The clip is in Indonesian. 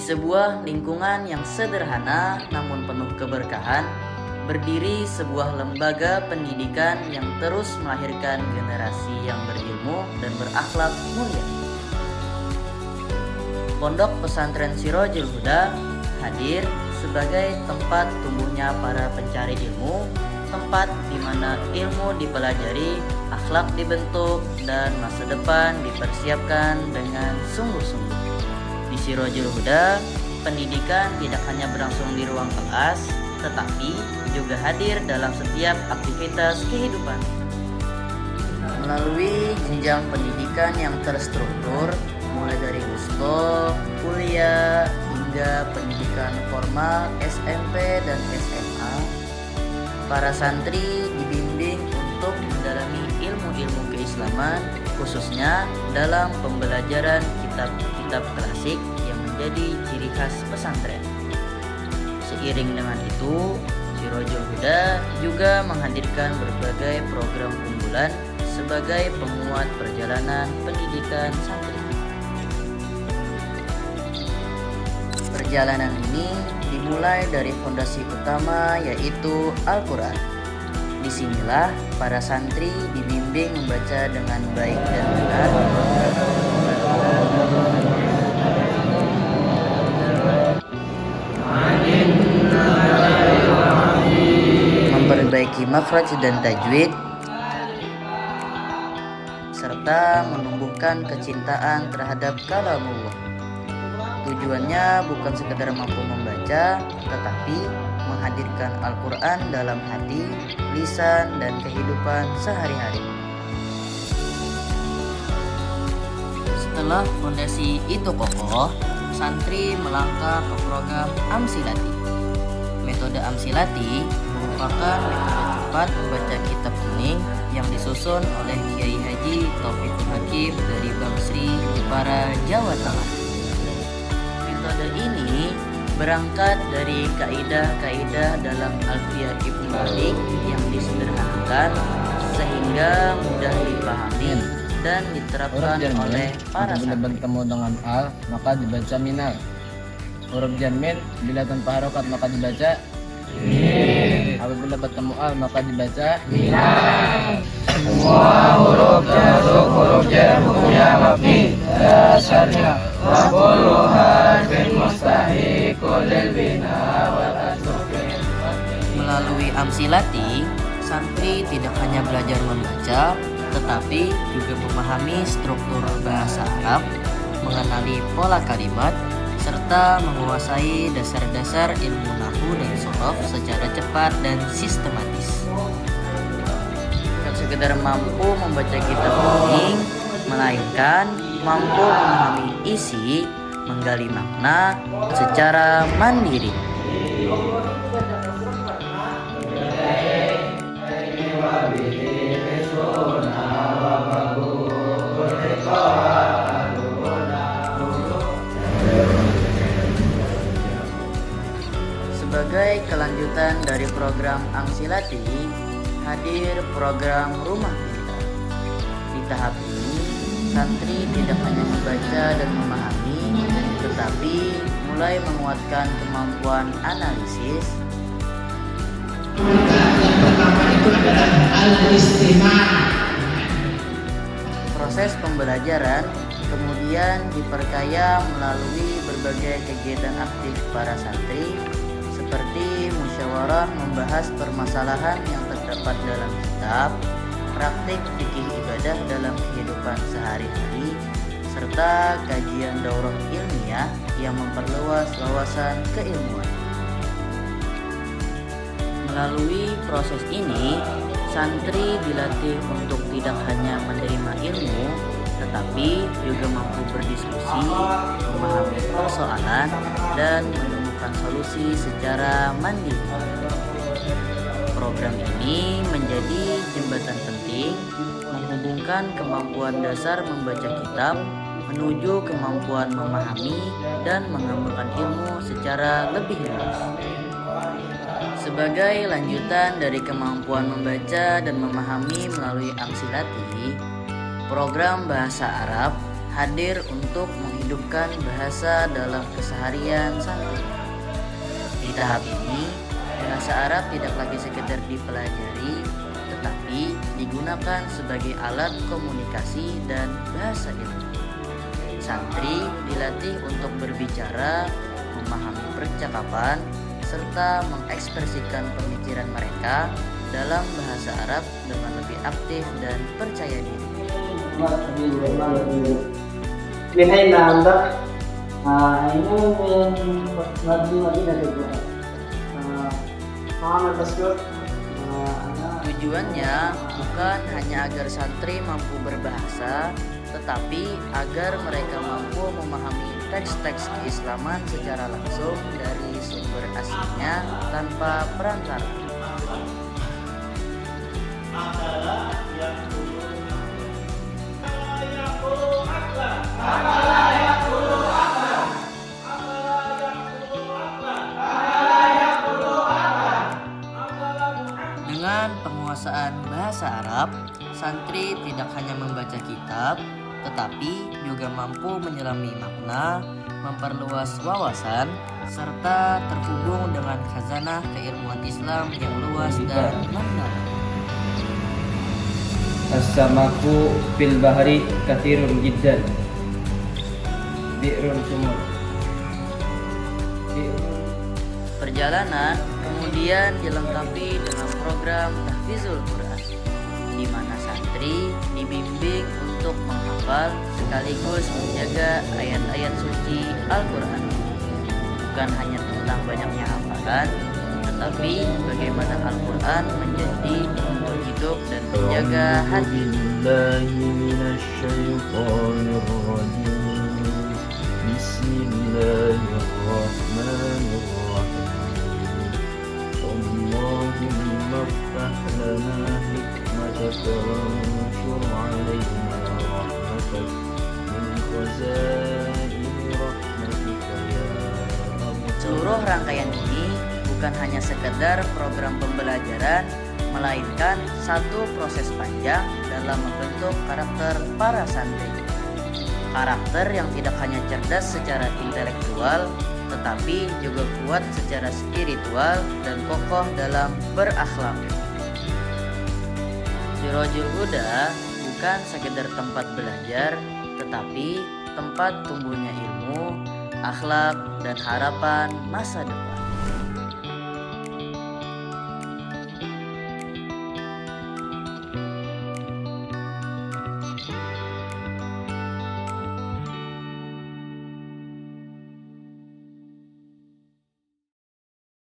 sebuah lingkungan yang sederhana namun penuh keberkahan, berdiri sebuah lembaga pendidikan yang terus melahirkan generasi yang berilmu dan berakhlak mulia. Pondok Pesantren Sirojul Huda hadir sebagai tempat tumbuhnya para pencari ilmu, tempat di mana ilmu dipelajari, akhlak dibentuk, dan masa depan dipersiapkan dengan sungguh-sungguh. Di Sirojul Huda, pendidikan tidak hanya berlangsung di ruang kelas, tetapi juga hadir dalam setiap aktivitas kehidupan. Melalui jenjang pendidikan yang terstruktur, mulai dari wusto, kuliah, hingga pendidikan formal SMP dan SMA, para santri dibimbing untuk mendalami ilmu-ilmu keislaman, khususnya dalam pembelajaran kitab-kitab klasik yang menjadi ciri khas pesantren. Seiring dengan itu, Sirojul Huda juga menghadirkan berbagai program unggulan sebagai penguat perjalanan pendidikan santri. Perjalanan ini dimulai dari fondasi utama, yaitu Al-Quran. Disinilah para santri dibimbing membaca dengan baik dan benar, memperbaiki makhraj dan tajwid, serta menumbuhkan kecintaan terhadap kalamullah. Tujuannya bukan sekedar mampu membaca, tetapi menghadirkan Al-Quran dalam hati, lisan, dan kehidupan sehari-hari. Setelah fondasi itu kokoh, santri melangkah ke program Amsilati. Metode Amsilati merupakan metode cepat membaca kitab kuning yang disusun oleh Kiai Haji Taufikul Hakim dari Bangsri, Jepara, Jawa Tengah. Metode ini berangkat dari kaidah-kaidah dalam Alfiyah Ibnu Malik yang disederhanakan sehingga mudah dipahami dan diterapkan oleh para santri. Apabila bertemu dengan al, maka dibaca minal. Huruf jarmin bila tanpa harokat maka dibaca min. Apabila bertemu al maka dibaca minal. Semua huruf masuk huruf jar hukumnya mabni dasarnya wa kullu harfin mustahiqul lil bina wal asrufin. Melalui Amsilati, santri tidak hanya belajar membaca, tetapi juga memahami struktur bahasa Arab, mengenali pola kalimat, serta menguasai dasar-dasar ilmu nahwu dan shorof secara cepat dan sistematis. Bukan sekedar mampu membaca kitab kuning, melainkan mampu memahami isi, menggali makna secara mandiri. Sebagai kelanjutan dari program Amsilati, hadir program Rumah Pintar. Di tahap ini, santri tidak hanya membaca dan memahami, tetapi mulai menguatkan kemampuan analisis, pertama itu adalah al-istima'. Proses pembelajaran kemudian diperkaya melalui berbagai kegiatan aktif para santri, seperti musyawarah membahas permasalahan yang terdapat dalam kitab, praktik fikih ibadah dalam kehidupan sehari-hari, serta kajian daurah ilmiah yang memperluas wawasan keilmuan. Melalui proses ini, santri dilatih untuk tidak hanya menerima ilmu, tetapi juga mampu berdiskusi, memahami persoalan, dan menemukan solusi secara mandiri. Program ini menjadi jembatan penting menghubungkan kemampuan dasar membaca kitab menuju kemampuan memahami dan mengembangkan ilmu secara lebih luas. Sebagai lanjutan dari kemampuan membaca dan memahami melalui Amsilati, program bahasa Arab hadir untuk menghidupkan bahasa dalam keseharian santri. Di tahap ini, bahasa Arab tidak lagi sekedar dipelajari, tetapi digunakan sebagai alat komunikasi dan bahasa ilmu. Santri dilatih untuk berbicara, memahami percakapan, serta mengekspresikan pemikiran mereka dalam bahasa Arab dengan lebih aktif dan percaya diri. Lihat nanda, ini yang lagi dari gua. Tersebut, Tujuannya bukan hanya agar santri mampu berbahasa, tetapi agar mereka mampu memahami teks-teks keislaman secara langsung dari sumber aslinya tanpa perantara. Dengan penguasaan bahasa Arab, santri tidak hanya membaca kitab, tetapi juga mampu menyelami makna, memperluas wawasan, serta terhubung dengan khazanah keilmuan Islam yang luas dan mendalam. As-samaku fil bahri kathirun jiddan. Bi'run sumur. Perjalanan kemudian dilengkapi dengan program tahfizul Quran, di mana santri dibimbing untuk menghafal sekaligus menjaga ayat-ayat suci Al-Quran. Bukan hanya tentang banyaknya hafalan, tetapi bagaimana Al-Quran menjadi untuk hidup dan menjaga hati. اللهم افتح لنا حكمتك وانشر علينا رحمتك من خزائن رحمتك يا أرحم. Seluruh rangkaian ini bukan hanya sekedar program pembelajaran, melainkan satu proses panjang dalam membentuk karakter para santri. Karakter yang tidak hanya cerdas secara intelektual, tetapi juga kuat secara spiritual dan kokoh dalam berakhlak. Sirajul Huda bukan sekedar tempat belajar, tetapi tempat tumbuhnya ilmu, akhlak, dan harapan masa depan.